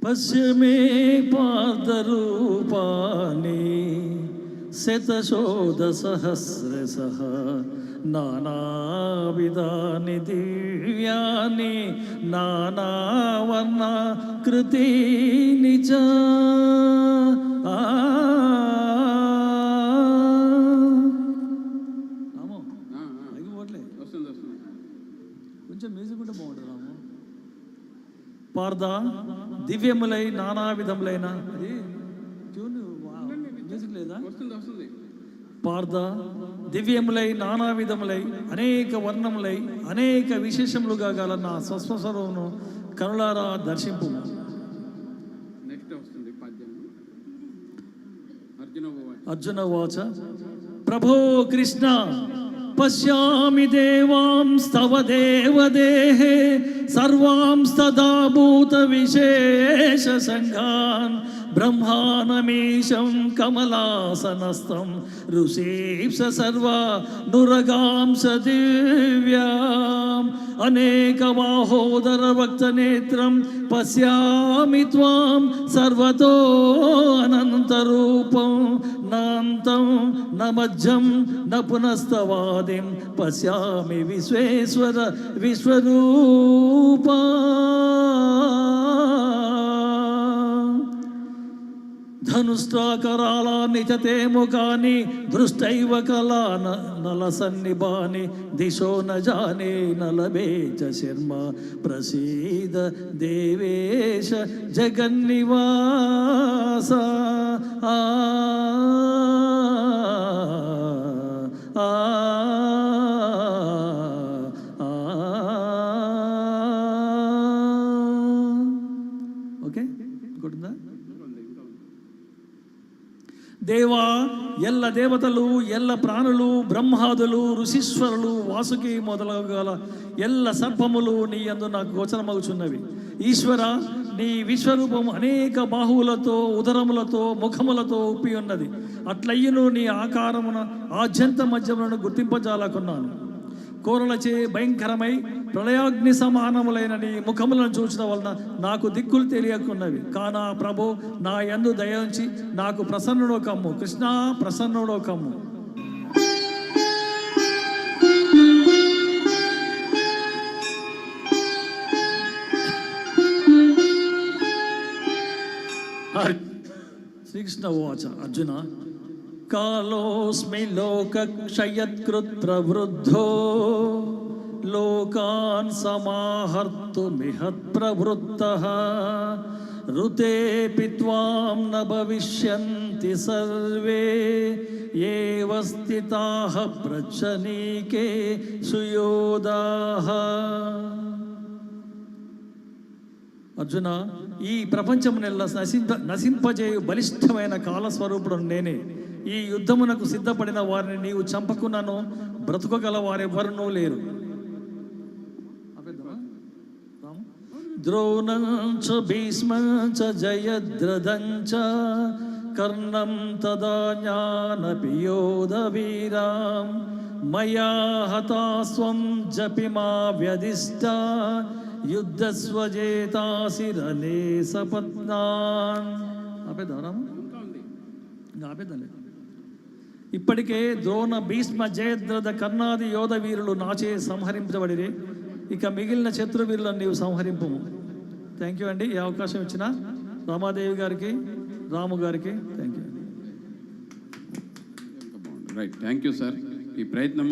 పశ్చిమే పాదరూపాని శతశోధ సహస్రశః నానావిధాని దివ్యాని నానావర్ణ కృతీని చ. కొంచెం మ్యూజిక్ ఉంటే బాగుంటుంది రాము. పార్థ దివ్యములై నానా విధములైన మ్యూజిక్ లేదా? పార్థ దివ్యములై నానా విధములై అనేక వర్ణములై అనేక విశేషములుగా గల నా స్వస్వస్వరమును కరులారా దర్శింపు. అర్జున వాచ ప్రభో కృష్ణ పశ్యామి దేవాంస్తవ దేవదేహే సర్వాంస్తదా భూత విశేష సంఘాన్ బ్రహ్మానమీశం కమలాసనస్థం ఋషీప్స సర్వ నురగాంస దివ్యాం అనేక బాహోదర వక్తనేత్రం పశ్యామి త్వాం సర్వతో అనంతరూపం నాంతం న మధ్యం న పునస్తవాదిం పశ్యామి విశ్వేశ్వర విశ్వరూపా. ధనుష్టాకరాళాని చ తే ముఖాని దృష్టైవ కళా నలసన్నిభాని దిశో న జానే నలభే చ శర్మ ప్రసీద దేవేశ జగన్నివాస. ఓకే గుర్తుందా? దేవా ఎల్ల దేవతలు ఎల్ల ప్రాణులు బ్రహ్మాదులు ఋషీశ్వరులు వాసుకి మొదలగల ఎల్ల సర్పములు నీ యందు నాకు గోచరమగుచున్నవి. ఈశ్వర నీ విశ్వరూపం అనేక బాహువులతో ఉదరములతో ముఖములతో ఉప్పి ఉన్నది. అట్లయ్యను నీ ఆకారమున ఆద్యంత మధ్యములను గుర్తింపజాలకున్నాను. కోరలచే భయంకరమై ప్రళయాగ్ని సమానములైన నీ ముఖములను చూసిన వలన నాకు దిక్కులు తెలియకున్నవి. కానా ప్రభు నా యందు దయించి నాకు ప్రసన్నుడో కమ్ము. కృష్ణ ప్రసన్నుడో కమ్ము. శ్రీకృష్ణ వాచ అర్జున కాలోస్మి లోకక్షయత్కృత్ ప్రవృద్ధో లోకాన్ సమాహర్తుమిహత్ ప్రవృత్తః ఋతేపి త్వాం న భవిష్యంతి సర్వే ఏవ స్థితాః పృచ్ఛనీకే సుయోధాః. అర్జున ఈ ప్రపంచమునెల్ల నశింపజేయు బలిష్టమైన కాలస్వరూపుడు నేనే. ఈ యుద్ధమునకు సిద్ధపడిన వారిని నీవు చంపకున్నాను బ్రతుకగల వారెవరునూ లేరు. ద్రోణం చ భీష్మం చ జయద్రథం చ కర్ణం తదా జ్ఞానపి యోధవీరాం మయా హతాస్వం జపిమా వ్యధిష్టా యుద్ధస్వజేతాసి రనే సపత్నాన్. ఆపేదాలే. ఇప్పటికే ద్రోణ భీష్మ జయద్రథ కర్ణాది యోధ వీరులు నాచే సంహరించబడిరే. ఇక మిగిలిన శత్రువీరులను నీవు సంహరింపు. థ్యాంక్ యూ అండి. ఈ అవకాశం ఇచ్చిన రామాదేవి గారికి రాము గారికి thank you. Right, thank you sir. ఈ ప్రయత్నం